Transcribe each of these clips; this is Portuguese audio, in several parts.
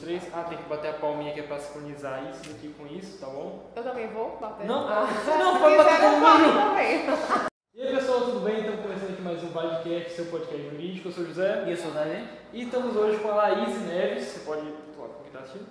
3. Ah, tem que bater a palminha que é pra sincronizar isso aqui com isso, tá bom? Eu também vou bater? Não, você não, pode bater todo mundo. também. E aí pessoal, tudo bem? Estamos começando aqui mais um Vadecast, seu podcast jurídico. Eu sou o José. E eu sou o Davi. E estamos hoje com a Laís Neves. Você pode falar com quem tá assistindo?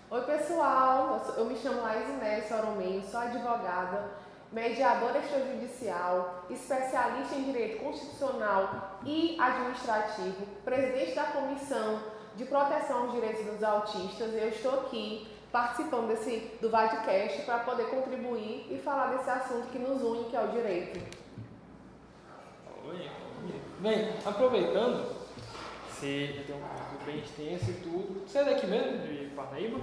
Oi pessoal, eu me chamo Laís Neves Soromenho, sou advogada, mediadora extrajudicial, especialista em direito constitucional e administrativo, presidente da Comissão de Proteção aos Direitos dos Autistas. Eu estou aqui participando do Vadecast para poder contribuir e falar desse assunto que nos une, que é o direito. Bem, aproveitando, você já tem um currículo bem extenso e tudo. Você é daqui mesmo, de Parnaíba?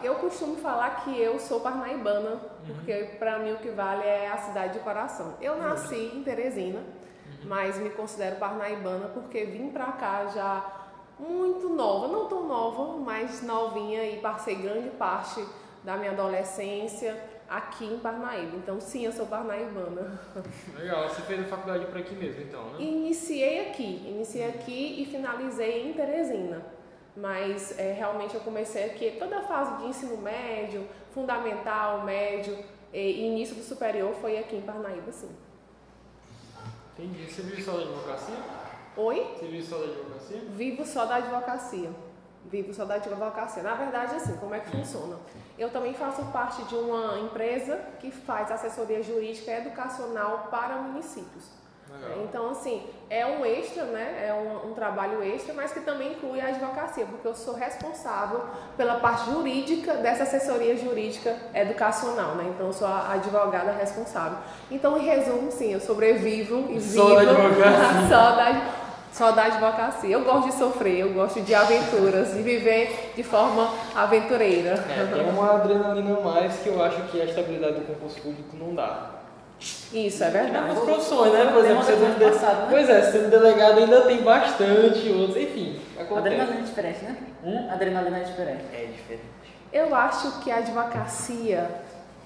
Eu costumo falar que eu sou parnaibana, porque para mim o que vale é a cidade de coração. Eu nasci em Teresina, mas me considero parnaibana porque vim para cá já muito nova, não tão nova, mas novinha, e passei grande parte da minha adolescência aqui em Parnaíba. Então sim, eu sou parnaibana. Legal, você fez a faculdade por aqui mesmo então, né? Iniciei aqui e finalizei em Teresina. Mas realmente eu comecei aqui, toda a fase de ensino médio, fundamental, médio e início do superior foi aqui em Parnaíba, sim. Entendi. Você vive só da advocacia? Oi? Você vive só da advocacia? Vivo só da advocacia. Na verdade, assim, como é que funciona? Eu também faço parte de uma empresa que faz assessoria jurídica e educacional para municípios. Legal. Então, assim, é um extra, né? É um trabalho extra, mas que também inclui a advocacia, porque eu sou responsável pela parte jurídica dessa assessoria jurídica educacional, né? Então, eu sou a advogada responsável. Então, em resumo, sim, eu sobrevivo e vivo só da advocacia. Eu gosto de sofrer, eu gosto de aventuras, de viver de forma aventureira. Tem uma adrenalina a mais que eu acho que a estabilidade do concurso público não dá. Isso, é verdade. As profissões, né? Por exemplo, pois é, sendo delegado ainda tem bastante outros, enfim, acontece. Adrenalina é diferente, né? Adrenalina é diferente. É diferente. Eu acho que a advocacia,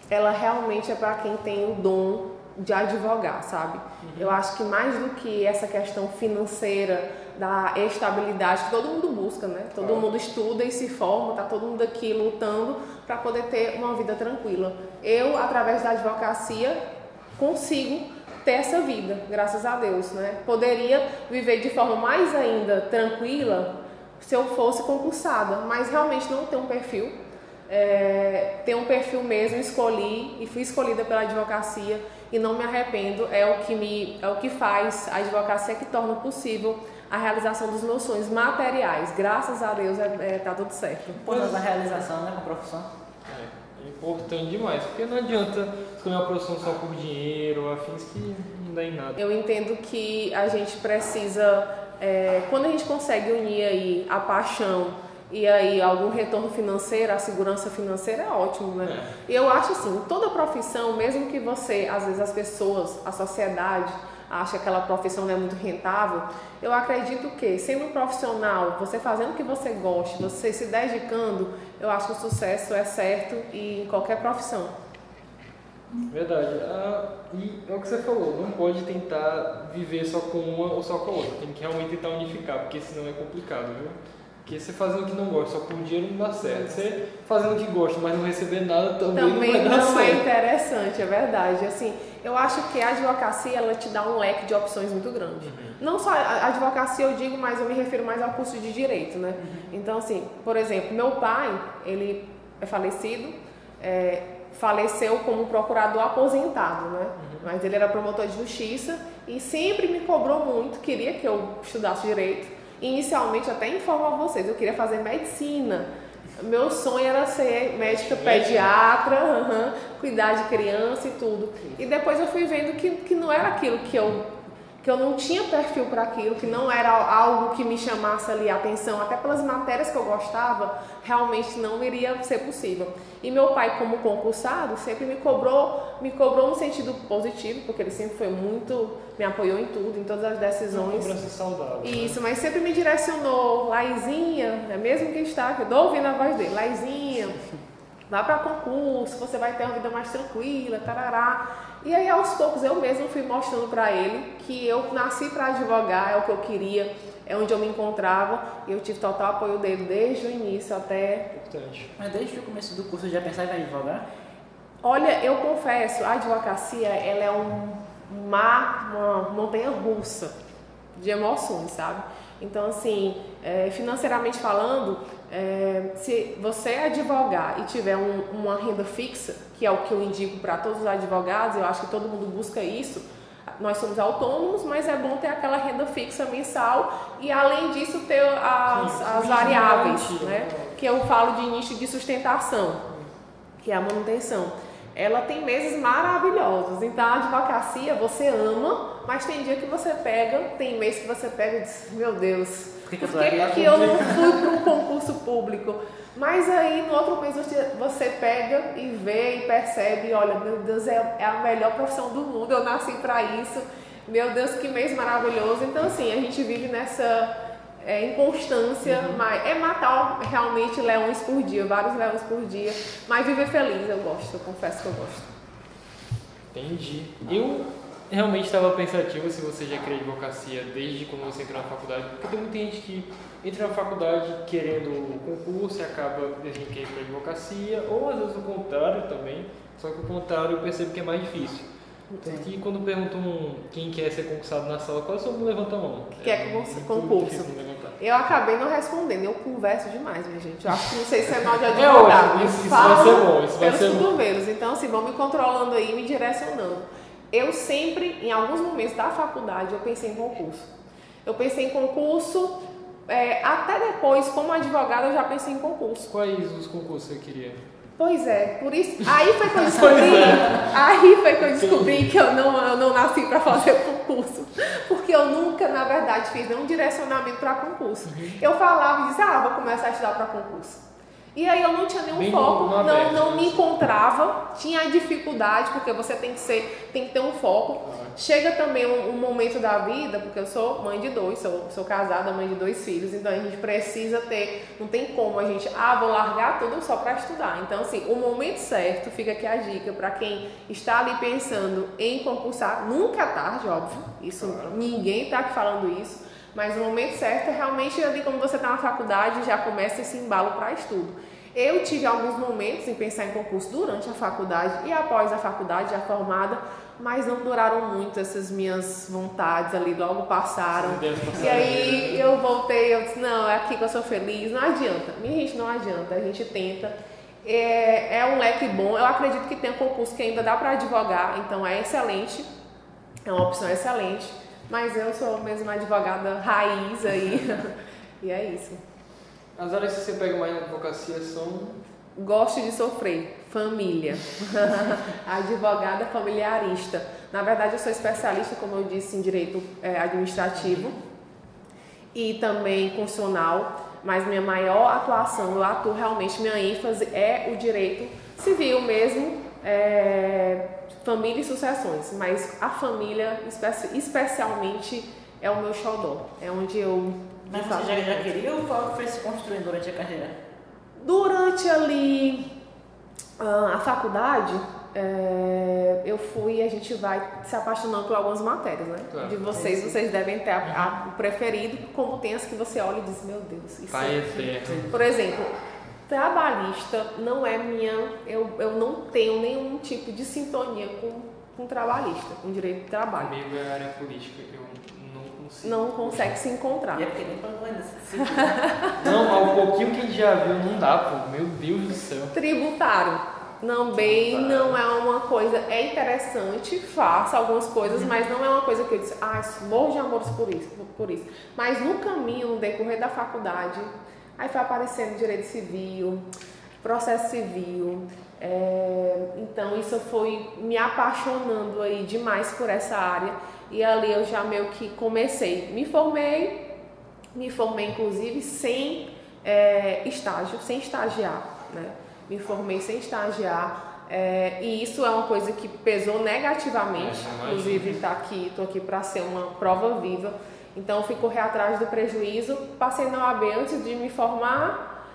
ela realmente é para quem tem o dom de advogar, sabe? Eu acho que mais do que essa questão financeira, da estabilidade que todo mundo busca, né? Todo mundo estuda e se forma, tá todo mundo aqui lutando para poder ter uma vida tranquila. Eu, através da advocacia, consigo ter essa vida, graças a Deus, né? Poderia viver de forma mais ainda tranquila se eu fosse concursada, mas realmente não tenho um perfil. Tenho um perfil mesmo, escolhi e fui escolhida pela advocacia e não me arrependo. É o que faz a advocacia, que torna possível a realização dos meus sonhos materiais. Graças a Deus tá tudo certo. Importante a realização, né, com a profissão. É importante demais, porque não adianta escolher uma profissão só por dinheiro, afins que não dá em nada. Eu entendo que a gente precisa, quando a gente consegue unir aí a paixão e aí algum retorno financeiro, a segurança financeira, é ótimo, né? E eu acho assim, toda profissão, mesmo que você, às vezes as pessoas, a sociedade acha que aquela profissão não é muito rentável, eu acredito que, sendo um profissional, você fazendo o que você gosta, você se dedicando, eu acho que o sucesso é certo e em qualquer profissão. Verdade. E é o que você falou, não pode tentar viver só com uma ou só com a outra, tem que realmente tentar unificar, porque senão é complicado, viu? Porque você fazendo o que não gosta só por dinheiro não dá certo. Você fazendo o que gosta, mas não receber nada também não vai dar certo. Não é interessante, é verdade. Assim, eu acho que a advocacia, ela te dá um leque de opções muito grande. Não só a advocacia eu digo, mas eu me refiro mais ao curso de direito, né? Então, assim, por exemplo, meu pai, ele é falecido, faleceu como procurador aposentado, né? Mas ele era promotor de justiça e sempre me cobrou muito, queria que eu estudasse direito. Inicialmente, até informo a vocês, eu queria fazer medicina. Meu sonho era ser médica pediatra, cuidar de criança e tudo. E depois eu fui vendo que não era aquilo que eu não tinha perfil para aquilo, que não era algo que me chamasse ali a atenção, até pelas matérias que eu gostava, realmente não iria ser possível. E meu pai, como concursado, sempre me cobrou no sentido positivo, porque ele sempre foi me apoiou em tudo, em todas as decisões. Uma cobrança saudável. Isso, mas sempre me direcionou, Laizinha, mesmo que está, que eu estou ouvindo a voz dele, Laizinha, vá para concurso, você vai ter uma vida mais tranquila, tarará. E aí, aos poucos, eu mesma fui mostrando para ele que eu nasci para advogar, é o que eu queria. é onde eu me encontrava e eu tive total apoio dele desde o início até... Importante. Mas desde o começo do curso já pensava em advogar? Olha, eu confesso, a advocacia ela é uma montanha russa de emoções, sabe? Então, assim, financeiramente falando, se você advogar e tiver uma renda fixa, que é o que eu indico para todos os advogados, eu acho que todo mundo busca isso. Nós somos autônomos, mas é bom ter aquela renda fixa mensal e, além disso, ter as variáveis, né? Que eu falo de nicho de sustentação, que é a manutenção. Ela tem meses maravilhosos. Então, a advocacia você ama, mas tem dia que você pega, tem mês que você pega e diz, meu Deus, por que eu não fui para um concurso público? Mas aí, no outro mês, você pega e vê e percebe, olha, meu Deus, é a melhor profissão do mundo, eu nasci para isso. Meu Deus, que mês maravilhoso. Então, assim, a gente vive nessa inconstância, mas é matar realmente leões por dia, vários leões por dia, mas viver feliz eu gosto, eu confesso que eu gosto. Entendi. Eu realmente estava pensativo se você já queria advocacia desde quando você entrou na faculdade, porque tem muita gente que entra na faculdade querendo o concurso e acaba decidindo que ir para advocacia, ou às vezes o contrário também, só que o contrário eu percebo que é mais difícil. Tanto que quando perguntam quem quer ser concursado na sala, quase todo mundo levanta a mão. Quer concurso? Eu acabei não respondendo, eu converso demais, minha gente. Eu acho que não sei se é mal de advogado. Isso vai ser bom, isso vai ser bom. Cotovelos. Então, assim, vão me controlando aí, me direcionando. Eu sempre, em alguns momentos da faculdade, eu pensei em concurso. Eu pensei em concurso, até depois, como advogada, eu já pensei em concurso. Quais os concursos você queria? Pois é, por isso. Aí foi que eu descobri que eu não nasci para fazer concurso. Porque eu nunca, na verdade, fiz nenhum direcionamento para concurso. Eu falava e dizia, vou começar a estudar para concurso. E aí eu não tinha nenhum foco, não me encontrava, tinha dificuldade, porque você tem que ter um foco. Chega também um momento da vida, porque eu sou mãe de dois, sou casada, mãe de 2 filhos, então a gente precisa não tem como a gente, vou largar tudo só para estudar. Então, assim, o momento certo, fica aqui a dica, para quem está ali pensando em concursar, nunca é tarde, óbvio, ninguém está aqui falando isso, mas o momento certo é realmente ali, como você está na faculdade, já começa esse embalo para estudo. Eu tive alguns momentos em pensar em concurso durante a faculdade e após a faculdade, já formada, mas não duraram muito, essas minhas vontades ali, logo passaram. E aí eu voltei, eu disse, não, é aqui que eu sou feliz, não adianta. Minha gente, não adianta, a gente tenta. É um leque bom, eu acredito que tem concurso que ainda dá para advogar, então é excelente, é uma opção excelente, mas eu sou mesmo advogada raiz aí, e é isso. As áreas que você pega mais na advocacia são... Gosto de sofrer, família, advogada familiarista. Na verdade, eu sou especialista, como eu disse, em direito administrativo e também constitucional, mas minha maior atuação, eu atuo realmente, minha ênfase é o direito civil mesmo, família e sucessões, mas a família especialmente é o meu xodó, é onde eu... Mas você já queria ou foi se construindo durante a carreira? Durante ali a faculdade, a gente vai se apaixonando por algumas matérias, né? Claro. De vocês devem ter o preferido, como tem as que você olha e diz, meu Deus, isso Por exemplo, trabalhista não é eu não tenho nenhum tipo de sintonia com trabalhista, com direito de trabalho. Comigo é a área política, não consegue se encontrar. E é porque nem não, mas o pouquinho que a gente já viu não dá, pô. Meu Deus do céu. Tributário. Não é uma coisa, é interessante, faço algumas coisas, mas não é uma coisa que eu disse, morro de amores por isso. Mas no caminho, no decorrer da faculdade, aí foi aparecendo direito civil, processo civil, então isso foi me apaixonando aí demais por essa área. E ali eu já meio que comecei, me formei inclusive sem estágio, sem estagiar, né? Me formei sem estagiar, e isso é uma coisa que pesou negativamente, inclusive estou aqui para ser uma prova viva, então eu fui correr atrás do prejuízo, passei na OAB antes de me formar,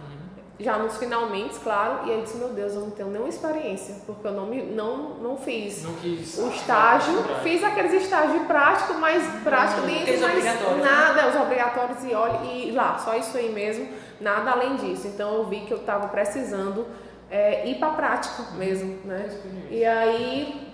já nos finalmente, claro, e aí eu disse, meu Deus, eu não tenho nenhuma experiência, porque eu não fiz o estágio, fiz aqueles estágios práticos, mas prático dentro, mas nada, os obrigatórios e olha, e lá, só isso aí mesmo, nada além disso. Então eu vi que eu estava precisando ir para a prática mesmo, né? E aí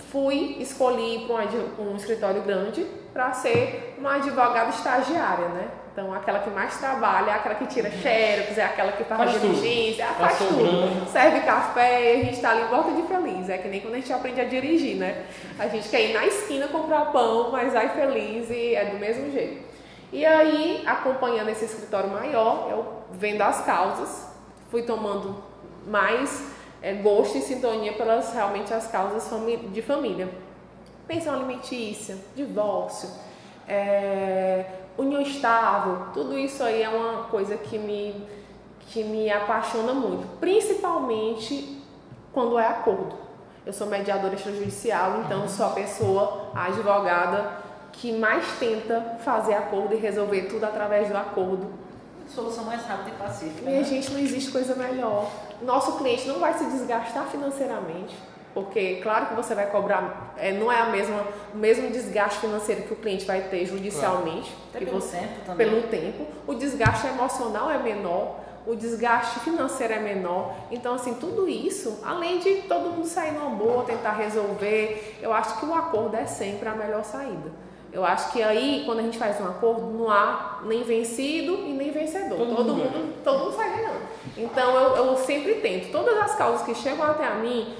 escolhi para um escritório grande para ser uma advogada estagiária, né? Então, aquela que mais trabalha, aquela que tira xerox, é aquela que faz diligência, faz tudo. Serve café e a gente está ali volta de feliz. É que nem quando a gente aprende a dirigir, né? A gente quer ir na esquina comprar pão, mas vai feliz e é do mesmo jeito. E aí, acompanhando esse escritório maior, eu vendo as causas, fui tomando mais gosto e sintonia pelas realmente as causas de família. Pensão alimentícia, divórcio, união estável, tudo isso aí é uma coisa que me apaixona muito, principalmente quando é acordo. Eu sou mediadora extrajudicial, então eu sou a advogada que mais tenta fazer acordo e resolver tudo através do acordo. Solução mais rápida e pacífica. Minha gente, não existe coisa melhor. Nosso cliente não vai se desgastar financeiramente, porque claro que você vai cobrar, não é o mesmo desgaste financeiro que o cliente vai ter judicialmente, claro. Pelo tempo. O desgaste emocional é menor, o desgaste financeiro é menor. Então, assim, tudo isso, além de todo mundo sair numa boa, tentar resolver, eu acho que o acordo é sempre a melhor saída. Eu acho que aí, quando a gente faz um acordo, não há nem vencido e nem vencedor. Todo mundo sai ganhando. Então, eu sempre tento. Todas as causas que chegam até a mim,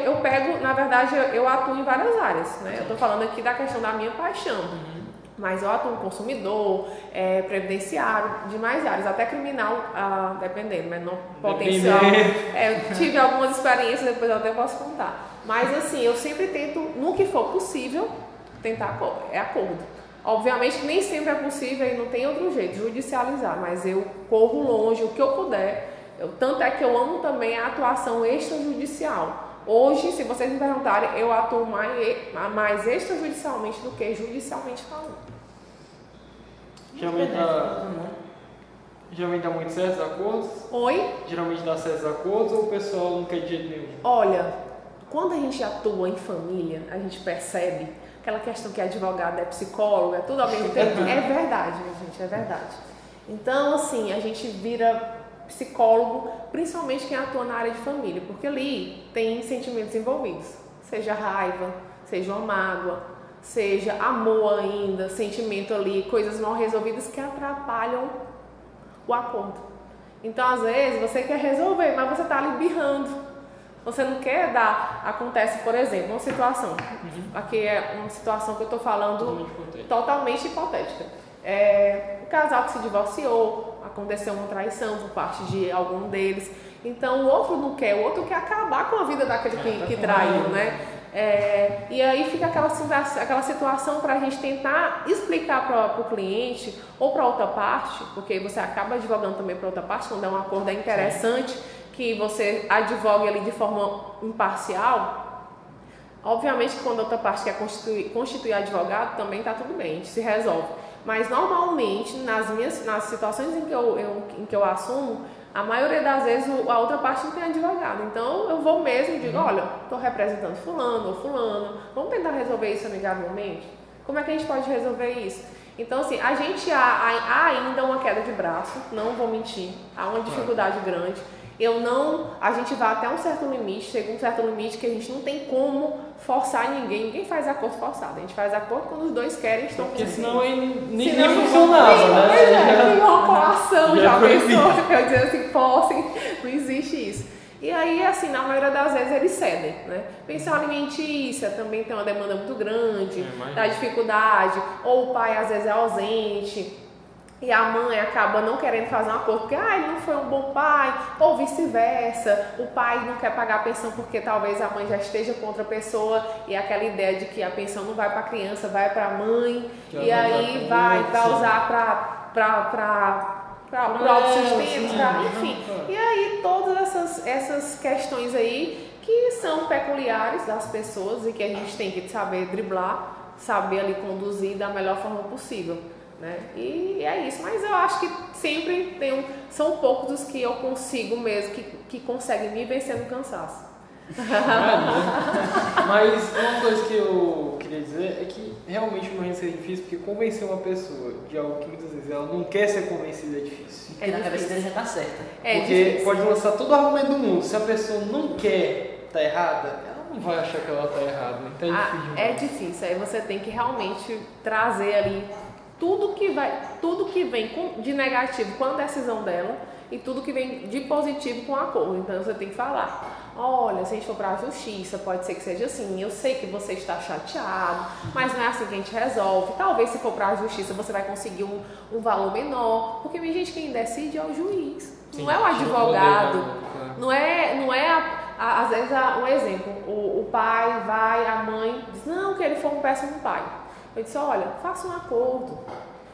eu pego, na verdade, eu atuo em várias áreas, né? Eu estou falando aqui da questão da minha paixão. Mas eu atuo no consumidor, previdenciário, demais áreas, até criminal, dependendo, mas não potencial. Eu tive algumas experiências, depois eu até posso contar. Mas assim, eu sempre tento, no que for possível, tentar acordo. Obviamente que nem sempre é possível e não tem outro jeito, judicializar, mas eu corro longe o que eu puder. Tanto é que eu amo também a atuação extrajudicial. Hoje, se vocês me perguntarem, eu atuo mais extrajudicialmente do que judicialmente falando. Geralmente dá muito certo os acordos? Oi? Geralmente dá certo os acordos ou o pessoal não quer de jeito nenhum? Olha, quando a gente atua em família, a gente percebe aquela questão que advogado é psicólogo, é tudo ao mesmo tempo. É verdade, minha gente, é verdade. Então, assim, a gente vira psicólogo, principalmente quem atua na área de família, porque ali tem sentimentos envolvidos, seja raiva, seja uma mágoa, seja amor ainda, sentimento ali, coisas mal resolvidas que atrapalham o acordo. Então, às vezes, você quer resolver, mas você está ali birrando. Você não quer dar... Acontece, por exemplo, uma situação. Aqui é uma situação que eu estou falando totalmente hipotética. O casal que se divorciou, aconteceu uma traição por parte de algum deles. Então, o outro não quer, o outro quer acabar com a vida daquele que traiu, né? E aí fica aquela situação para a gente tentar explicar para o cliente ou para outra parte, porque você acaba advogando também para outra parte, quando é um acordo interessante que você advogue ali de forma imparcial. Obviamente que quando a outra parte quer constituir advogado, também está tudo bem, a gente se resolve. Mas normalmente, nas situações em que eu assumo, a maioria das vezes a outra parte não tem advogado. Então eu vou mesmo e digo, olha, estou representando fulano ou fulano, vamos tentar resolver isso amigavelmente? Como é que a gente pode resolver isso? Então assim, a gente há ainda uma queda de braço, não vou mentir, há uma dificuldade grande. A gente vai até um certo limite, chega um certo limite que a gente não tem como forçar ninguém faz acordo forçado, a gente faz acordo quando os dois querem, estão porque senão nem funcionava, né? Tem uma colação, já pensou, eu dizer assim, possam, não existe isso. E aí, assim, na maioria das vezes eles cedem, né? Pensão alimentícia também tem uma demanda muito grande, dá dificuldade, ou o pai às vezes é ausente, e a mãe acaba não querendo fazer um acordo porque ele não foi um bom pai, ou vice-versa, o pai não quer pagar a pensão porque talvez a mãe já esteja com outra pessoa e aquela ideia de que a pensão não vai para a criança, vai para a mãe, e aí vai usar para o autossustento, enfim. E aí todas essas questões aí que são peculiares das pessoas e que a gente tem que saber driblar, saber ali conduzir da melhor forma possível. né? E é isso, mas eu acho que sempre são poucos os que eu consigo mesmo, que conseguem me vencer no cansaço. Mas uma coisa que eu queria dizer é que realmente não é difícil, porque convencer uma pessoa de algo que muitas vezes ela não quer ser convencida é difícil. Porque na cabeça dele já tá certa. Porque difícil. pode lançar todo o argumento do mundo, se a pessoa não quer estar errada, ela não vai achar que ela está errada. Então é difícil, aí você tem que realmente trazer ali tudo que vem de negativo com a decisão dela e tudo que vem de positivo com o acordo. Então você tem que falar, olha, se a gente for para a justiça, pode ser que seja assim, eu sei que você está chateado, mas não é assim que a gente resolve. Talvez se for para a justiça você vai conseguir um valor menor, porque minha gente, quem decide é o juiz, sim, não é o advogado, não é às vezes um exemplo, o pai vai, a mãe diz, não, que ele foi um péssimo pai. Eu disse, olha, faça um acordo.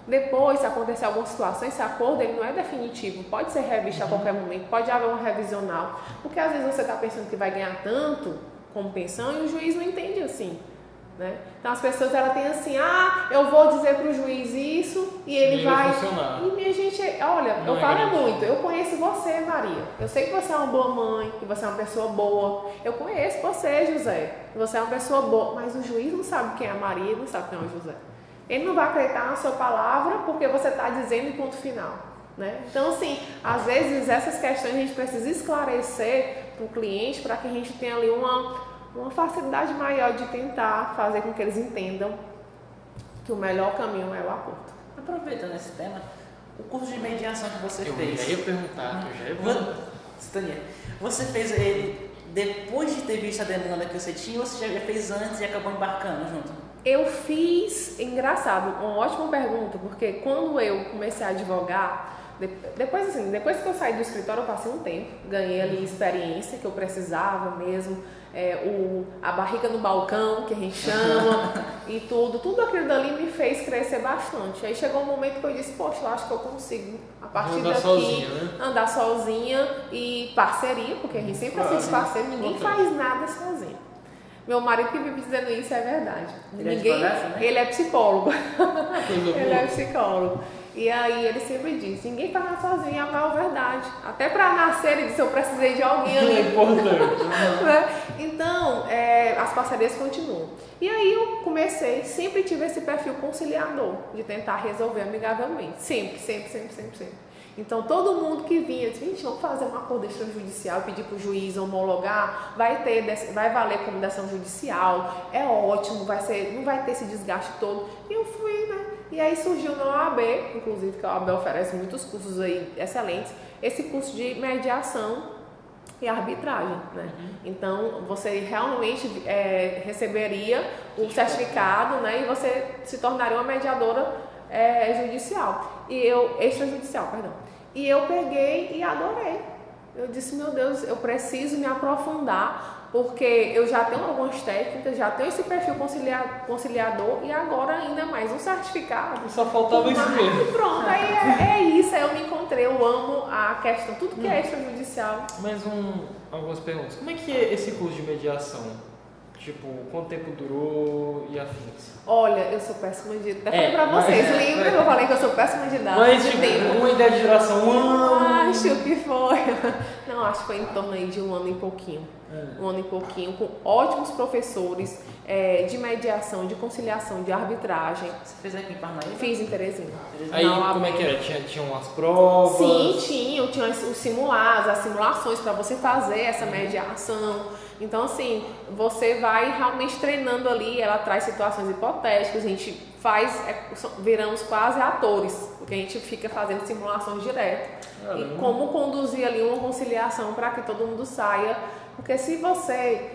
Depois, se acontecer alguma situação, esse acordo ele não é definitivo, pode ser revisto a qualquer momento, pode haver uma revisional, porque às vezes você está pensando que vai ganhar tanto como pensão e o juiz não entende assim, né? Então as pessoas elas têm assim, eu vou dizer para o juiz isso e ele vai funcionar. E minha gente, olha, não eu falo muito, eu conheço você, Maria, eu sei que você é uma boa mãe, que você é uma pessoa boa, eu conheço você, José, que você é uma pessoa boa, mas o juiz não sabe quem é a Maria e não sabe quem é o José. Ele não vai acreditar na sua palavra porque você está dizendo em ponto final, né? Então, assim, às vezes essas questões a gente precisa esclarecer para o cliente para que a gente tenha ali uma facilidade maior de tentar fazer com que eles entendam que o melhor caminho é o acordo. Aproveitando esse tema, o curso de mediação que você fez... Eu já ia perguntar. Você fez ele depois de ter visto a demanda que você tinha ou você já fez antes e acabou embarcando junto? Eu fiz, engraçado, uma ótima pergunta, porque quando eu comecei a advogar, depois que eu saí do escritório eu passei um tempo, ganhei ali experiência que eu precisava mesmo, a barriga no balcão, que a gente chama, e tudo aquilo dali me fez crescer bastante. Aí chegou um momento que eu disse, poxa, eu acho que eu consigo, a partir daqui, sozinha, né? Andar sozinha e parceria, porque a gente sempre assiste parceria, ninguém faz nada sozinho. Meu marido que vive dizendo isso é verdade. Ele é psicólogo. Ele é psicólogo. E aí ele sempre diz, ninguém faz nada sozinho, é a maior verdade. Até para nascer ele disse, eu precisei de alguém ali. É importante. Então, as parcerias continuam. E aí eu sempre tive esse perfil conciliador, de tentar resolver amigavelmente. Sempre. Então, todo mundo que vinha, disse, gente, vamos fazer um acordo extrajudicial, pedir para o juiz homologar, vai valer como decisão judicial, é ótimo, não vai ter esse desgaste todo. E eu fui, né? E aí surgiu na OAB, inclusive, que a OAB oferece muitos cursos aí excelentes, esse curso de mediação e arbitragem, né? Então, você realmente receberia o certificado, né? E você se tornaria uma mediadora extrajudicial, perdão. E eu peguei e adorei. Eu disse, meu Deus, eu preciso me aprofundar, porque eu já tenho algumas técnicas, já tenho esse perfil conciliador e agora ainda mais um certificado. Só faltava isso mesmo. E pronto, aí isso, aí eu me encontrei, eu amo a questão, tudo que é extrajudicial. Mais algumas perguntas. Como é que é esse curso de mediação? Tipo, quanto tempo durou e afins? Olha, eu sou péssima de... Até falei pra vocês, lembra que eu falei que eu sou péssima de dados? Mas, tipo, uma ideia de duração, um ano? Acho que foi. Não, acho que foi em torno aí de um ano e pouquinho. Um ano e pouquinho, com ótimos professores de mediação, de conciliação, de arbitragem. Você fez aqui em Parnaíba? Fiz em Teresina. Aí, como é que era? Tinha umas provas? Sim, tinha os simulados, as simulações para você fazer essa mediação. Então, assim, você vai realmente treinando ali, ela traz situações hipotéticas, a gente viramos quase atores, porque a gente fica fazendo simulações direto. E como conduzir ali uma conciliação para que todo mundo saia, porque se você,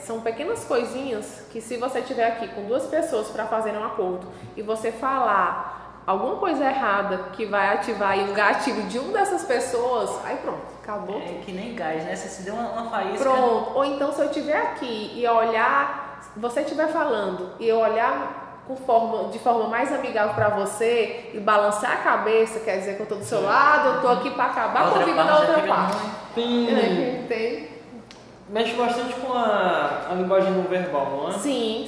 são pequenas coisinhas que se você estiver aqui com duas pessoas para fazer um acordo e você falar alguma coisa errada que vai ativar aí um gatilho de uma dessas pessoas, aí pronto, acabou. Que nem gás, né? Você se deu uma faísca. Pronto. Ou então se eu estiver aqui e olhar, você estiver falando e eu olhar de forma mais amigável para você e balançar a cabeça, quer dizer que eu tô do seu lado, eu tô aqui para acabar com a vida da outra parte. Tem. mexe bastante com a linguagem não verbal, não é? Sim.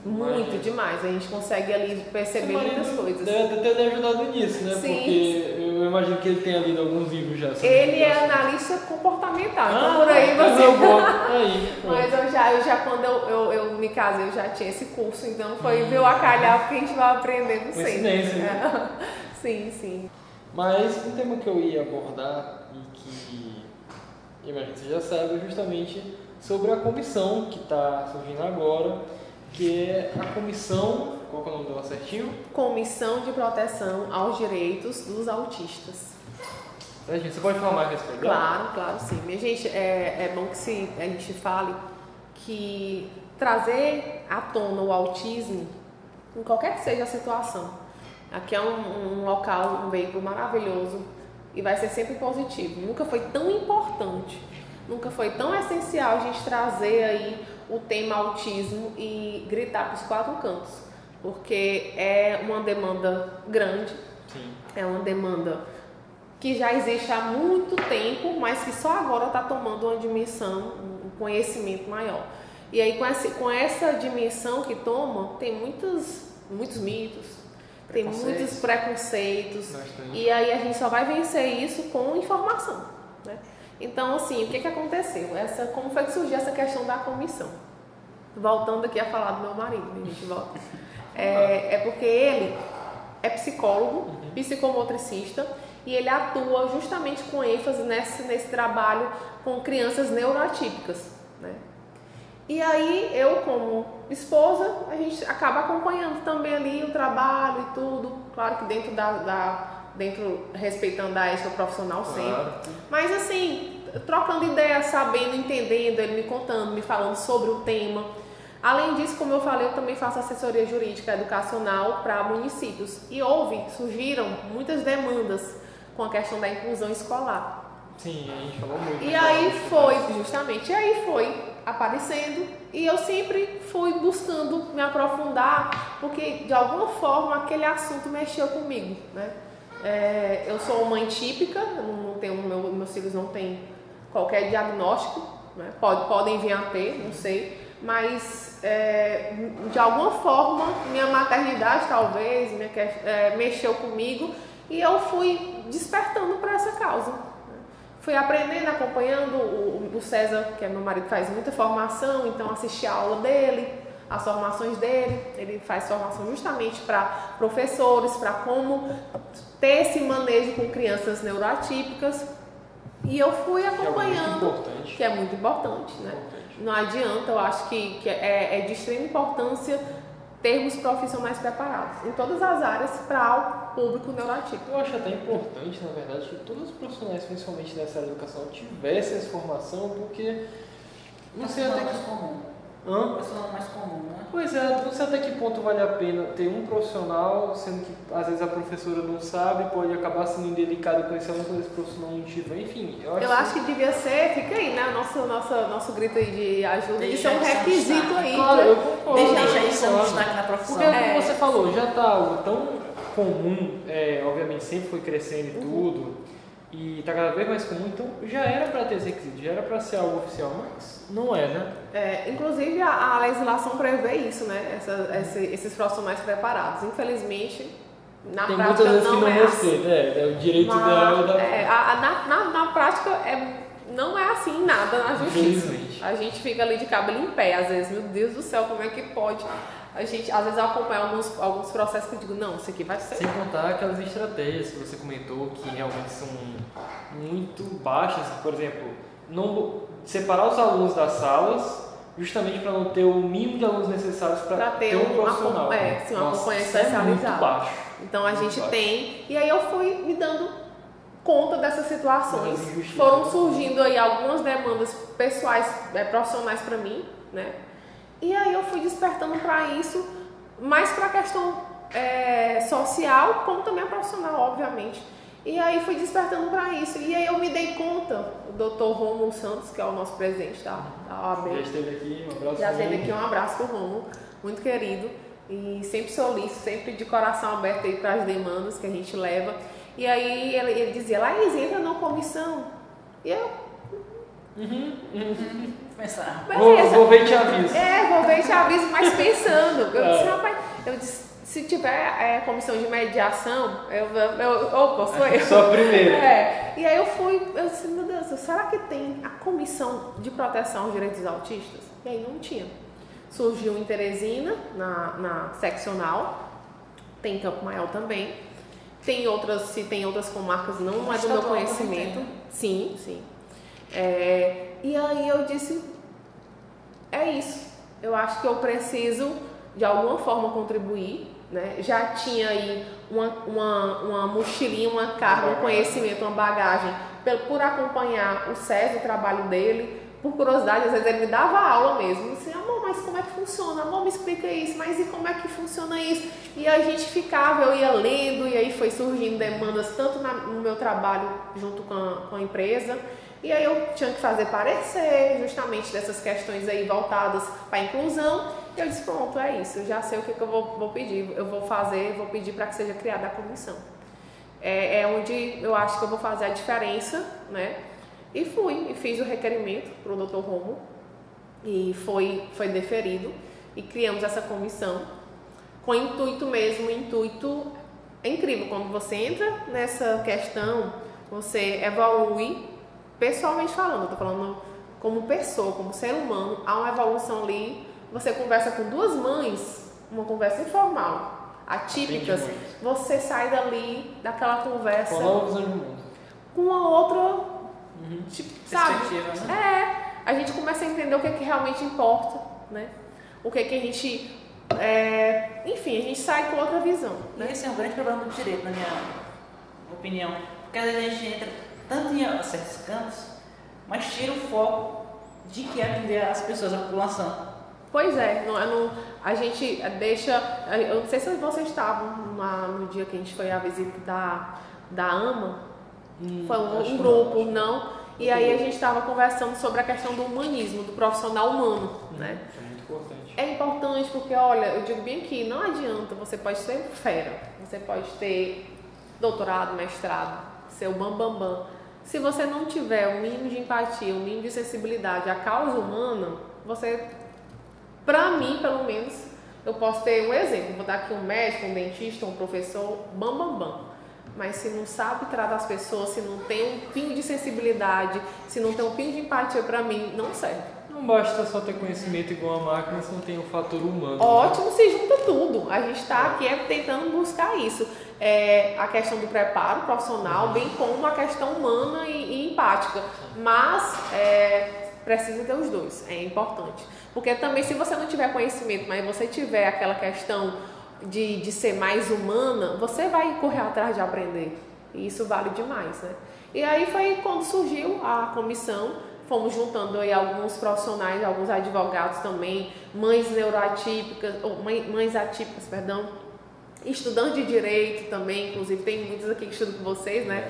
Muito demais. A gente consegue ali perceber muitas coisas. Deve ter ajudado nisso, né? Sim. Porque eu imagino que ele tenha lido alguns livros já. Ele é analista comportamental, então por aí você... Mas eu já quando eu me casei, eu já tinha esse curso, então veio a calhar, porque a gente vai aprendendo sempre. Coincidência, né? Sim. Mas um tema que eu ia abordar e que imagino que você já sabe, é justamente sobre a comissão que está surgindo agora, que é a comissão, qual que é o nome dela certinho? Comissão de Proteção aos Direitos dos Autistas. Você pode falar mais a respeito dela? Claro, sim. Minha gente, é bom que a gente fale que trazer à tona o autismo, em qualquer que seja a situação, aqui é um local, um veículo maravilhoso, e vai ser sempre positivo. Nunca foi tão importante, nunca foi tão essencial a gente trazer aí o tema autismo e gritar para os 4 cantos, porque é uma demanda grande. Sim. É uma demanda que já existe há muito tempo, mas que só agora está tomando uma dimensão, um conhecimento maior. E aí com essa dimensão que toma, tem muitos mitos, tem muitos preconceitos, e aí a gente só vai vencer isso com informação, né? Então, assim, o que aconteceu? Como foi que surgiu essa questão da comissão? Voltando aqui a falar do meu marido, a gente volta. É porque ele é psicólogo, psicomotricista, e ele atua justamente com ênfase nesse trabalho com crianças neuroatípicas, né? E aí, eu como esposa, a gente acaba acompanhando também ali o trabalho e tudo, claro que dentro respeitando a ética profissional sempre, claro. Mas assim, trocando ideias, sabendo, entendendo, ele me contando, me falando sobre o tema. Além disso, como eu falei, eu também faço assessoria jurídica educacional para municípios, e surgiram muitas demandas com a questão da inclusão escolar. Sim, a gente falou muito. E aí foi aparecendo, e eu sempre fui buscando me aprofundar, porque de alguma forma aquele assunto mexeu comigo, né? Eu sou mãe típica, meus filhos não têm qualquer diagnóstico, né? Podem vir a ter, não sei, mas de alguma forma minha maternidade talvez mexeu comigo, e eu fui despertando para essa causa. Fui aprendendo, acompanhando o César, que é meu marido, faz muita formação, então assisti a aula dele, as formações dele. Ele faz formação justamente para professores, para como ter esse manejo com crianças neuroatípicas. E eu fui acompanhando, que é muito importante, né? Não adianta, eu acho que é de extrema importância termos profissionais preparados em todas as áreas para o público neuroatípico. Eu acho até importante, na verdade, que todos os profissionais, principalmente nessa área da educação, tivessem essa formação, porque não sei até que comum. Profissional mais comum, né? Pois é, não sei até que ponto vale a pena ter um profissional, sendo que às vezes a professora não sabe, pode acabar sendo indelicado com esse aluno quando esse profissional não tiver, enfim. Eu acho que devia ser, fica aí, né? Nosso grito aí de ajuda, isso é um requisito aí. Claro, eu concordo. Deixa isso um destaque na profissão. Porque como você falou, já está algo tão comum, obviamente sempre foi crescendo e tudo, e está cada vez mais comum, então já era para ter esse requisito, já era para ser algo oficial, mas não é, né? Inclusive a legislação prevê isso, né? Esses profissionais preparados. Infelizmente, na tem prática muitas vezes não que não é assim. É o direito ideal na prática não é assim nada na justiça. A gente fica ali de cabelo em pé, às vezes, meu Deus do céu, como é que pode? A gente, às vezes, eu acompanho alguns processos que eu digo, não, isso aqui vai ser... Sem contar aquelas estratégias que você comentou, que realmente são muito baixas. Por exemplo, não separar os alunos das salas, justamente para não ter o mínimo de alunos necessários para ter um profissional. Uma acompanhante especializada. Muito baixo. Então, a gente tem... E aí eu fui me dando conta dessas situações. Foram surgindo aí algumas demandas pessoais, profissionais para mim, né? E aí eu fui despertando para isso, mais para a questão social, como também a profissional, obviamente. E aí fui despertando para isso. E aí eu me dei conta, o Dr. Romulo Santos, que é o nosso presidente da OAB. Já esteve aqui, um abraço. Já esteve aqui, um abraço para o Romulo, muito querido. E sempre solícito, sempre de coração aberto aí para as demandas que a gente leva. E aí ele dizia, Laís, entra na comissão. E eu Pensar. Vou ver e te aviso. Vou ver e te aviso, mas pensando. Eu disse, rapaz, se tiver comissão de mediação, opa, sou eu. Sou a primeira. E aí eu disse, meu Deus, será que tem a comissão de proteção aos direitos dos autistas? E aí não tinha. Surgiu em Teresina, na seccional, tem em Campo Maior também. Se tem outras comarcas, não é do meu conhecimento. Sim. E aí eu disse, é isso. Eu acho que eu preciso de alguma forma contribuir, né? Já tinha aí uma mochilinha, uma carga, um conhecimento, uma bagagem por acompanhar o César, o trabalho dele. Por curiosidade, às vezes ele me dava aula mesmo. Assim, amor, mas como é que funciona? Amor, me explica isso, mas e como é que funciona isso? E a gente ficava, eu ia lendo, e aí foi surgindo demandas tanto no meu trabalho junto com a empresa. E aí eu tinha que fazer parecer justamente dessas questões aí voltadas para a inclusão. E eu disse, pronto, é isso, eu já sei o que eu vou pedir. Eu vou pedir para que seja criada a comissão. É onde eu acho que eu vou fazer a diferença, né? E fiz o requerimento para o Dr. Romo e foi deferido e criamos essa comissão com intuito é incrível, quando você entra nessa questão, você evolui, pessoalmente falando, eu tô falando como pessoa, como ser humano, há uma evolução ali, você conversa com duas mães, uma conversa informal, atípicas, você sai dali daquela conversa com uma nova visão de mundo, com uma outra sabe? Né? A gente começa a entender o que realmente importa, né? O que a gente enfim, a gente sai com outra visão, né? E esse é um grande problema do direito, na minha opinião, porque às vezes a gente entra tanto em certos campos, mas tira o foco de que atender as pessoas, a população. Pois é, a gente deixa, eu não sei se vocês estavam no dia que a gente foi à visita da AMA. Foi um grupo, não? E aí a gente estava conversando sobre a questão do humanismo, do profissional humano, né? É muito importante. É importante porque, olha, eu digo bem aqui, não adianta, você pode ser fera, você pode ter doutorado, mestrado, ser o bambambam. Se você não tiver um mínimo de empatia, um mínimo de sensibilidade à causa humana, você, pra mim, pelo menos, eu posso ter um exemplo, vou dar aqui um médico, um dentista, um professor, bambambam. Mas se não sabe tratar as pessoas, se não tem um pingo de sensibilidade, se não tem um pingo de empatia, pra mim, não serve. Não basta só ter conhecimento igual a máquina se não tem o fator humano. Ótimo, né? Se junta tudo. A gente está aqui tentando buscar isso. A questão do preparo profissional, bem como a questão humana e empática. Mas precisa ter os dois, é importante. Porque também se você não tiver conhecimento, mas você tiver aquela questão de ser mais humana, você vai correr atrás de aprender. E isso vale demais, né? E aí foi quando surgiu a comissão, fomos juntando aí alguns profissionais, alguns advogados também, mães neuroatípicas, mães atípicas, perdão, estudantes de direito também, inclusive tem muitos aqui que estudam com vocês, né?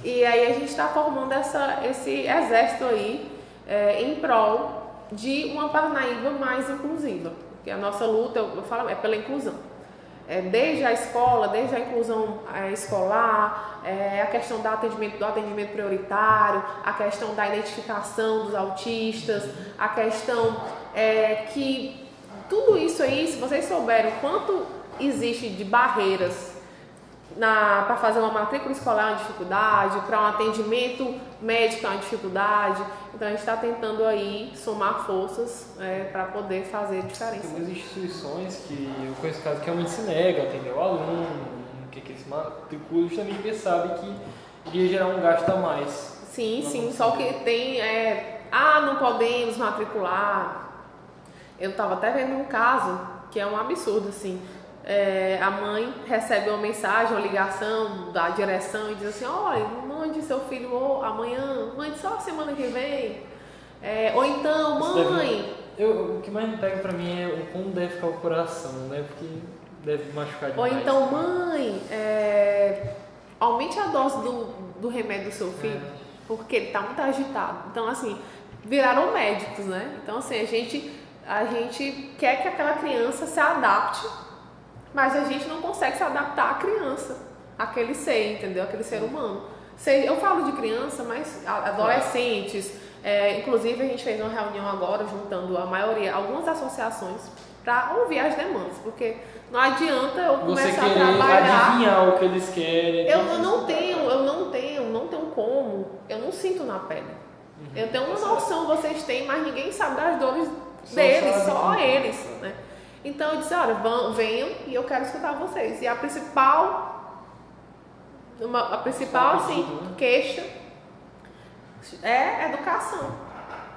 E aí a gente está formando esse exército aí em prol de uma Parnaíba mais inclusiva. Porque a nossa luta, eu falo, é pela inclusão. Desde a escola, desde a inclusão escolar, a questão do atendimento prioritário, a questão da identificação dos autistas, a questão que tudo isso aí, se vocês souberem o quanto existe de barreiras para fazer uma matrícula escolar é uma dificuldade, para um atendimento médico é uma dificuldade. Então a gente está tentando aí somar forças para poder fazer diferença. Tem muitas instituições que eu conheço casos que realmente se negam a atender o aluno, que se matricula justamente porque sabe que iria gerar um gasto a mais. Sim, só que tem, não podemos matricular. Eu estava até vendo um caso que é um absurdo, assim. A mãe recebe uma mensagem, uma ligação da direção e diz assim, olha, mande seu filho amanhã, mande só semana que vem. Ou então, mãe... O que mais me pega pra mim é o como deve ficar o coração, né? Porque deve machucar demais. Ou então, mãe, aumente a dose do remédio do seu filho, porque ele tá muito agitado. Então, assim, viraram médicos, né? Então, assim, a gente quer que aquela criança se adapte, mas a gente não consegue se adaptar à criança, àquele ser, entendeu? Aquele ser humano. Eu falo de criança, mas adolescentes. Inclusive, a gente fez uma reunião agora, juntando algumas associações, para ouvir as demandas, porque não adianta eu começar a trabalhar. Adivinhar o que eles querem. Eu não tenho como, eu não sinto na pele. Eu tenho uma noção, vocês têm, mas ninguém sabe das dores deles, só eles, né? Então eu disse, olha, venham e eu quero escutar vocês. E a principal assim, queixa é educação.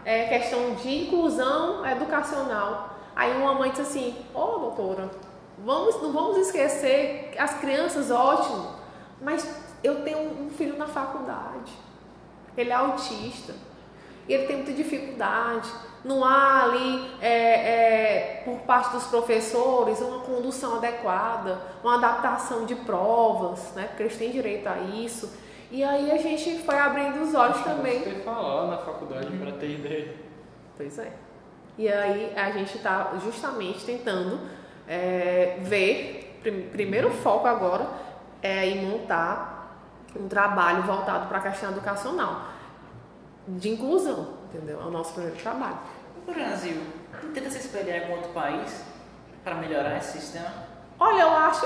É questão de inclusão educacional. Aí uma mãe disse assim, doutora, não vamos esquecer as crianças, ótimo, mas eu tenho um filho na faculdade, ele é autista, ele tem muita dificuldade, não há ali, por parte dos professores, uma condução adequada, uma adaptação de provas, né, porque eles têm direito a isso. E aí a gente foi abrindo os olhos também. Você falar na faculdade para ter ideia. Pois é. E aí a gente está justamente tentando ver, primeiro foco agora é em montar um trabalho voltado para a questão educacional, de inclusão, entendeu? É o nosso primeiro trabalho. O Brasil tenta se espelhar em algum outro país para melhorar esse sistema? Olha, eu acho,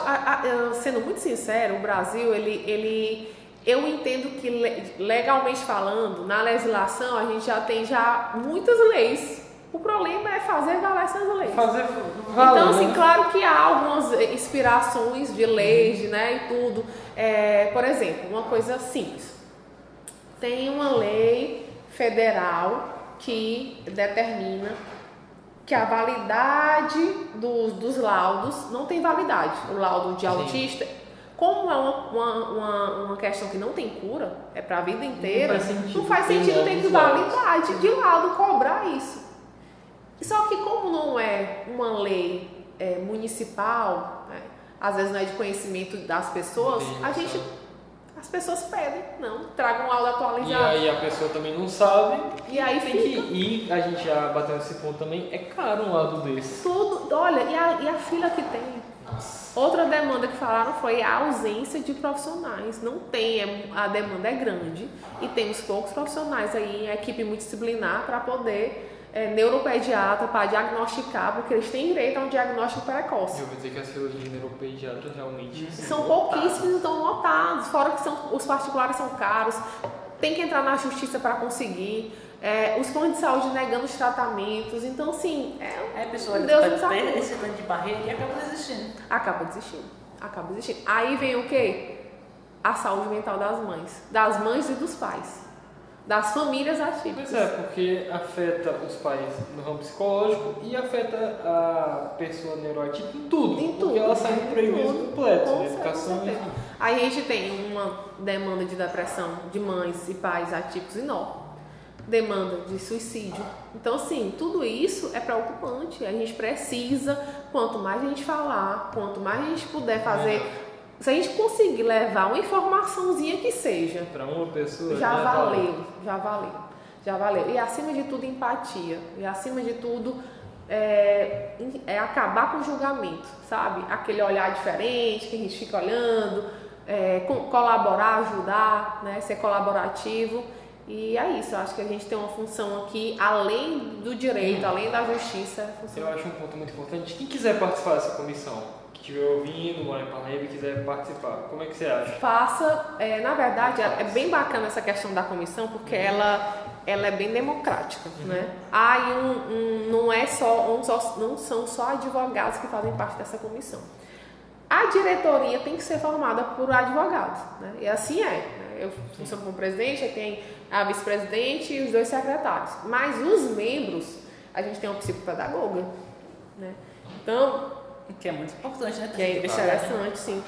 sendo muito sincero, o Brasil, eu entendo que legalmente falando, na legislação, a gente já tem muitas leis. O problema é fazer valer essas leis. Então, assim, claro que há algumas inspirações de leis, né, e tudo. Por exemplo, uma coisa simples. Tem uma lei federal que determina que a validade dos laudos não tem validade. O laudo de autista, como é uma questão que não tem cura, é para a vida inteira, não faz sentido ter validade de laudo cobrar isso. Só que como não é uma lei municipal, né, às vezes não é de conhecimento das pessoas, as pessoas pedem, não, tragam um laudo atualizado. E aí a pessoa também não sabe, e aí e a gente já bateu nesse ponto também, é caro um laudo desse. Tudo, olha, e a fila que tem. Outra demanda que falaram foi a ausência de profissionais. Não tem, a demanda é grande e temos poucos profissionais aí, a equipe multidisciplinar para poder neuropediatra para diagnosticar, porque eles têm direito a um diagnóstico precoce. Eu vou dizer que as filas de neuropediatras realmente são pouquíssimos e estão lotados, fora que os particulares são caros, tem que entrar na justiça para conseguir, os planos de saúde negando os tratamentos, então assim, a pessoa perde esse tanto de barreira e acaba desistindo. Acaba desistindo. Aí vem o quê? A saúde mental das mães e dos pais. Das famílias atípicas. Pois porque afeta os pais no ramo psicológico e afeta a pessoa neuroatípica em tudo. Porque ela sai do prejuízo completo, né? Educação e... Aí a gente tem uma demanda de depressão de mães e pais atípicos enorme. Demanda de suicídio. Então, assim, tudo isso é preocupante. A gente precisa, quanto mais a gente falar, quanto mais a gente puder fazer... Se a gente conseguir levar uma informaçãozinha que seja, para uma pessoa, já valeu. E acima de tudo, empatia. E acima de tudo, acabar com o julgamento, sabe? Aquele olhar diferente que a gente fica olhando, colaborar, ajudar, né? Ser colaborativo. E é isso, eu acho que a gente tem uma função aqui, além do direito, além da justiça. Eu acho um ponto muito importante. Quem quiser participar dessa comissão, estiver ouvindo, mora em Parnaíba e quiser participar, como é que você acha? Faça, na verdade, é bem bacana essa questão da comissão, porque ela é bem democrática, né? Não são só advogados que fazem parte dessa comissão. A diretoria tem que ser formada por advogados, né? E assim né? Eu funciono como presidente, aí tem a vice-presidente e os 2 secretários. Mas os membros, a gente tem uma psicopedagoga, né? Então... que é muito importante, né? Que é interessante, sim.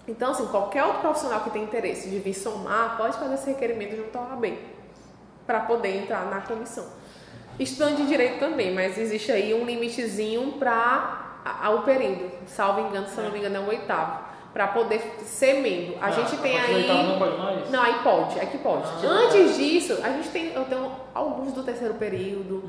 Então, assim, qualquer outro profissional que tem interesse de vir somar, pode fazer esse requerimento junto ao OAB, para poder entrar na comissão. Estudante de direito também, mas existe aí um limitezinho para o período. Salvo engano, se eu não me engano, é o 8º. para poder ser membro. A gente tem aí... Não pode mais? Não, aí pode, aqui pode. Antes disso, eu tenho alguns do terceiro período,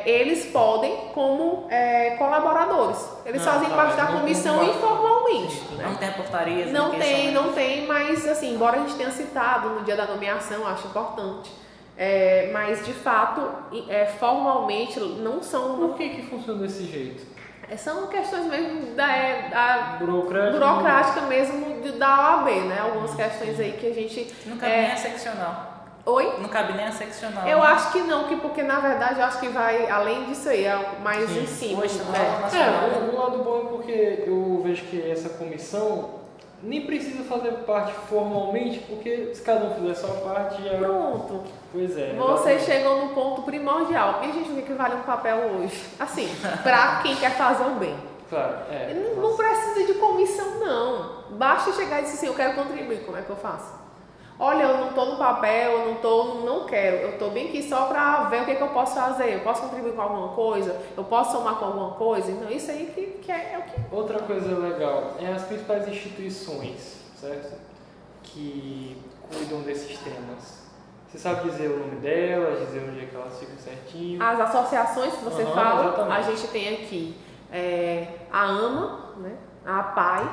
eles podem como colaboradores. Eles fazem parte da comissão informalmente. Não tem portarias? Não tem, mas assim, embora a gente tenha citado no dia da nomeação, acho importante. Mas de fato, formalmente não são... Por que funciona desse jeito? São questões mesmo da burocrática mesmo da OAB, né? Algumas questões aí que a gente... Não cabe nem a seccional. Oi? Não cabe nem a seccional. Eu acho que não, porque na verdade eu acho que vai além disso aí, mais em cima. Poxa, um lado bom é porque eu vejo que essa comissão nem precisa fazer parte formalmente, porque se cada um fizer a sua parte já... Pronto. Pois é. Você chegou no ponto primordial. E, gente, o que vale um papel hoje? Assim, pra quem quer fazer o bem. Claro, Não precisa de comissão, não. Basta chegar e dizer assim, eu quero contribuir, como é que eu faço? Olha, eu não tô no papel, não quero. Eu tô bem aqui só pra ver o que eu posso fazer. Eu posso contribuir com alguma coisa? Eu posso somar com alguma coisa? Então, isso aí que é o que... Outra coisa legal é as principais instituições, certo? Que cuidam desses temas. Você sabe dizer o nome delas, dizer onde é que elas ficam certinho? As associações que você fala, exatamente. a gente tem aqui a AMA, né? A APAI,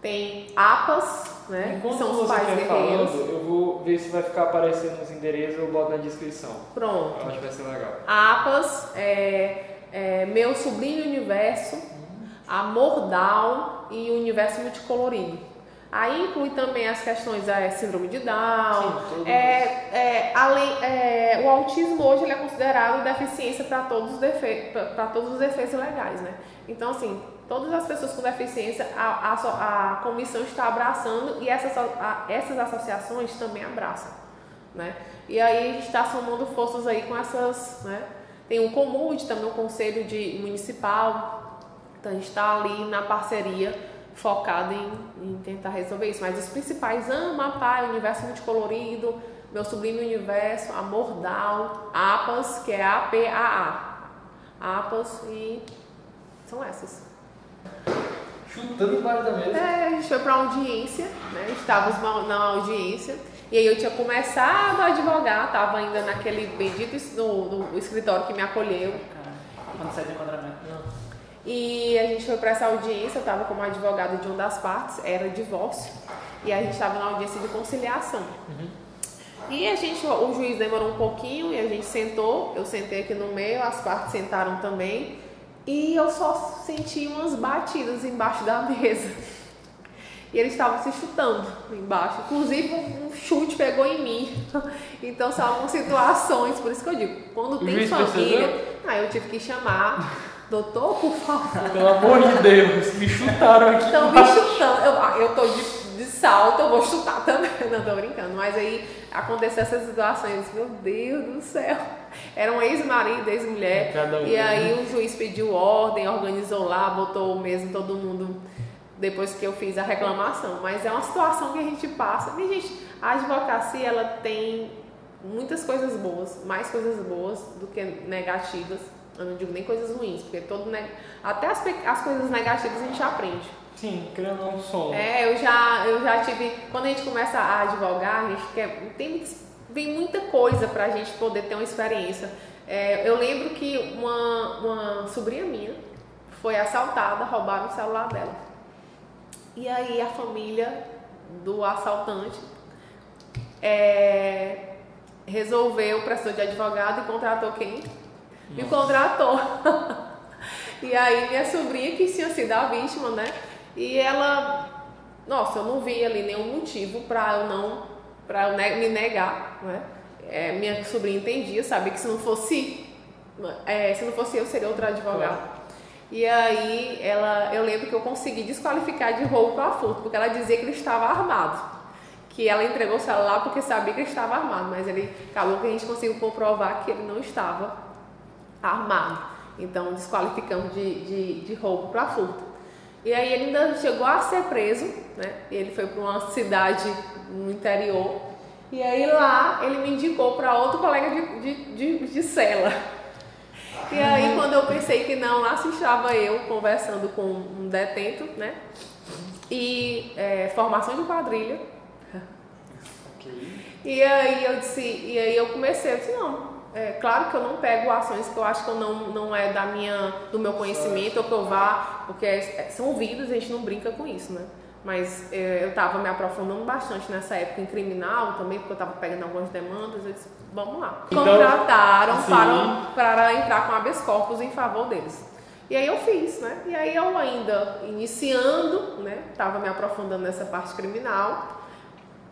tem APAS, né? Enquanto que são os você pais guerreiros. falando, eu vou ver se vai ficar aparecendo os endereços, eu boto na descrição. Pronto. Eu acho que vai ser legal. A APAS Meu Sobrinho Universo, a Mordal e o Universo Multicolorido. Aí inclui também as questões da síndrome de Down. O autismo hoje ele é considerado deficiência para todos os defeitos legais, né? Então, assim, todas as pessoas com deficiência, a comissão está abraçando e essas associações também abraçam, né? E aí a gente está somando forças aí com essas, né? Tem o COMUD, também o Conselho Municipal, então a gente está ali na parceria focado em tentar resolver isso. Mas os principais, AMA, APAI, Universo Multicolorido, Meu Sobrinho Universo, a Mordal, APAS, que é APAA. APAS e são essas. Chutando embaixo da mesa. A gente foi para audiência, né? Estávamos na audiência. E aí eu tinha começado a advogar, estava ainda naquele bendito no escritório que me acolheu. Quando sai do enquadramento. E a gente foi para essa audiência, eu estava como advogada de uma das partes, era divórcio, e a gente estava na audiência de conciliação. E o juiz demorou um pouquinho e a gente sentou, eu sentei aqui no meio, as partes sentaram também, e eu só senti umas batidas embaixo da mesa. E eles estavam se chutando embaixo, inclusive um chute pegou em mim. Então são situações, por isso que eu digo, quando tem família, eu tive que chamar... Doutor, por favor. Pelo amor de Deus, me chutaram aqui. Estão me chutando. Eu tô de salto, eu vou chutar também. Não, tô brincando. Mas aí aconteceu essas situações. Meu Deus do céu. Era um ex-marido, ex-mulher. E aí o juiz pediu ordem, organizou lá, botou mesmo todo mundo depois que eu fiz a reclamação. Mas é uma situação que a gente passa. E, gente, a advocacia, ela tem muitas coisas boas, mais coisas boas do que negativas. Eu não digo nem coisas ruins, porque até as coisas negativas a gente aprende. Sim, criando um som. Eu já tive... Quando a gente começa a advogar, a gente vem muita coisa pra gente poder ter uma experiência. Eu lembro que uma sobrinha minha foi assaltada, roubaram o celular dela. E aí a família do assaltante resolveu, prestou de advogado e contratou quem? Me contratou. E aí minha sobrinha, que tinha sido a vítima, né? E ela... Nossa, eu não vi ali nenhum motivo para eu me negar, né? Minha sobrinha entendia, sabia que se não fosse eu, seria outra advogada. Claro. E aí eu lembro que eu consegui desqualificar de roubo para furto, porque ela dizia que ele estava armado. Que ela entregou o celular porque sabia que ele estava armado, mas acabou que a gente conseguiu comprovar que ele não estava armado. Então desqualificamos de roubo para furto. E aí ele ainda chegou a ser preso, né? Ele foi para uma cidade no interior. E aí lá ele me indicou para outro colega de cela. E aí, quando eu pensei que não, lá se estava eu conversando com um detento, né? E formação de quadrilha. E aí eu comecei, eu disse, não, claro que eu não pego ações que eu acho que eu não é do meu conhecimento, ou que eu vá, porque são vidas, a gente não brinca com isso, né? Mas eu estava me aprofundando bastante nessa época em criminal também, porque eu estava pegando algumas demandas, eu disse, vamos lá. Então, contrataram para entrar com habeas corpus em favor deles. E aí eu fiz, né? E aí eu ainda iniciando, né? Estava me aprofundando nessa parte criminal.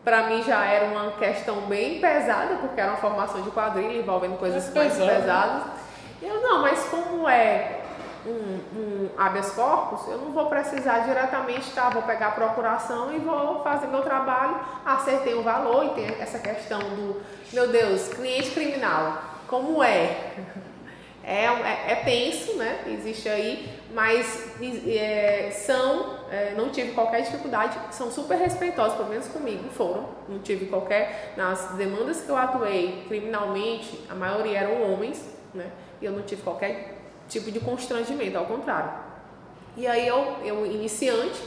Para mim já era uma questão bem pesada, porque era uma formação de quadrilha envolvendo coisas mais pesadas. Eu não, mas como é um habeas corpus, eu não vou precisar diretamente, tá? Vou pegar a procuração e vou fazer meu trabalho, acertei o valor e tem essa questão do, meu Deus, cliente criminal, como é? É tenso, né? Existe aí, mas não tive qualquer dificuldade, são super respeitosos, pelo menos comigo não tive qualquer, nas demandas que eu atuei criminalmente, a maioria eram homens, né? E eu não tive qualquer tipo de constrangimento, ao contrário. E aí eu iniciante,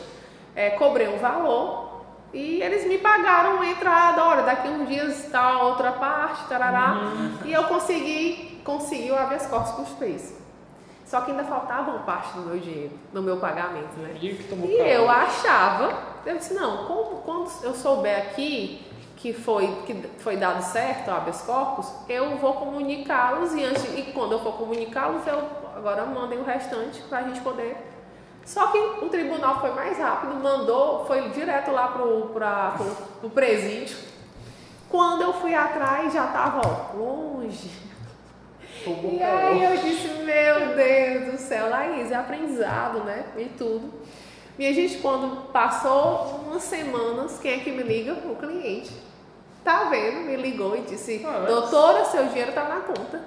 cobrei um valor e eles me pagaram a entrada, olha, daqui uns dias está a outra parte, tarará, e eu consegui o habeas corpus por 3. Só que ainda faltava uma parte do meu dinheiro, do meu pagamento, né? E eu achava, eu disse, não, quando eu souber aqui que foi dado certo o habeas corpus, eu vou comunicá-los e quando eu for comunicá-los, agora mandem o restante para a gente poder. Só que o tribunal foi mais rápido, foi direto lá pro presídio. Quando eu fui atrás, já estava longe. E aí eu disse, meu Deus do céu, Laís, é aprendizado, né? E tudo. Minha gente, quando passou umas semanas, quem é que me liga? O cliente. Tá vendo? Me ligou e disse, doutora, seu dinheiro tá na conta.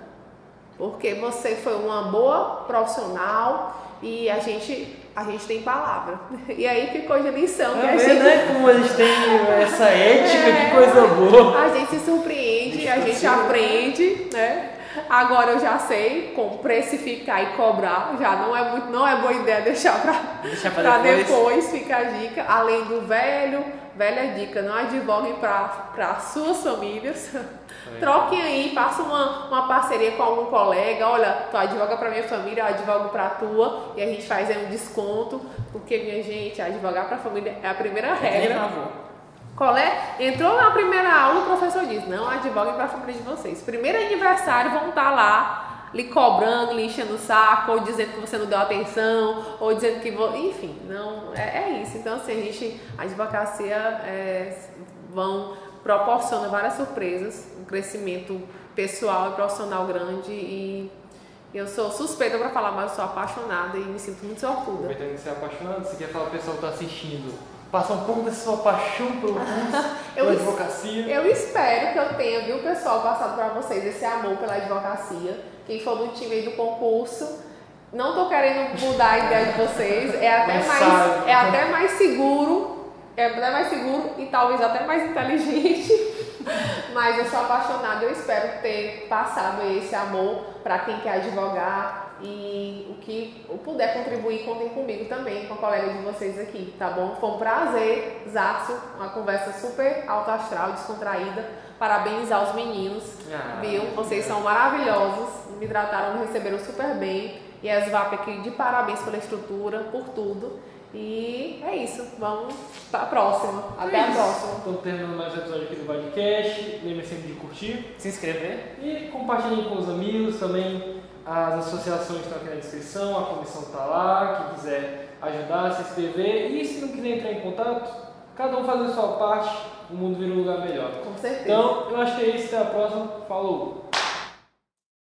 Porque você foi uma boa profissional e a gente tem palavra. E aí ficou de lição. Né? Como a gente tem essa ética, que coisa boa. A gente se surpreende, a gente aprende, né? Agora eu já sei como precificar e cobrar, já não é boa ideia deixar para depois, fica a dica, além do velha dica, não advoguem para suas famílias, troquem aí, façam uma parceria com algum colega, olha, tu advoga para minha família, eu advogo para a tua, e a gente faz aí um desconto, porque minha gente, advogar para a família é a primeira regra. Entrou na primeira aula, o professor diz, não advoguem para a família de vocês. Primeiro aniversário vão estar lá, lhe cobrando, lhe enchendo o saco, ou dizendo que você não deu atenção, ou dizendo que... Enfim, não, é isso. Então, assim, a advocacia proporciona várias surpresas, um crescimento pessoal e profissional grande e... Eu sou suspeita para falar, mas eu sou apaixonada e me sinto muito sortuda. Aproveitando que você é apaixonada, você quer falar para o pessoal que está assistindo, passa um pouco dessa sua paixão pelo curso, pela advocacia. Eu espero que eu tenha, viu, pessoal, passado para vocês esse amor pela advocacia. Quem for do time aí do concurso, não estou querendo mudar a ideia de vocês, é até mais seguro e talvez até mais inteligente. Mas eu sou apaixonada, eu espero ter passado esse amor para quem quer advogar e o que eu puder contribuir, contem comigo também, com a colega de vocês aqui, tá bom? Foi um prazer, Zácio, uma conversa super alto astral, descontraída, parabenizar os meninos, viu? Vocês são maravilhosos, me trataram, me receberam super bem e a SVAP aqui de parabéns pela estrutura, por tudo. E é isso, vamos para a próxima. Até a próxima. Estamos terminando mais um episódio aqui do Podcast. Lembre sempre de curtir, se inscrever e compartilhem com os amigos também. As associações estão aqui na descrição, a comissão está lá. Quem quiser ajudar, se inscrever. E se não quiser entrar em contato, cada um faz a sua parte, o mundo vira um lugar melhor. Com certeza. Então, eu acho que é isso. Até a próxima. Falou!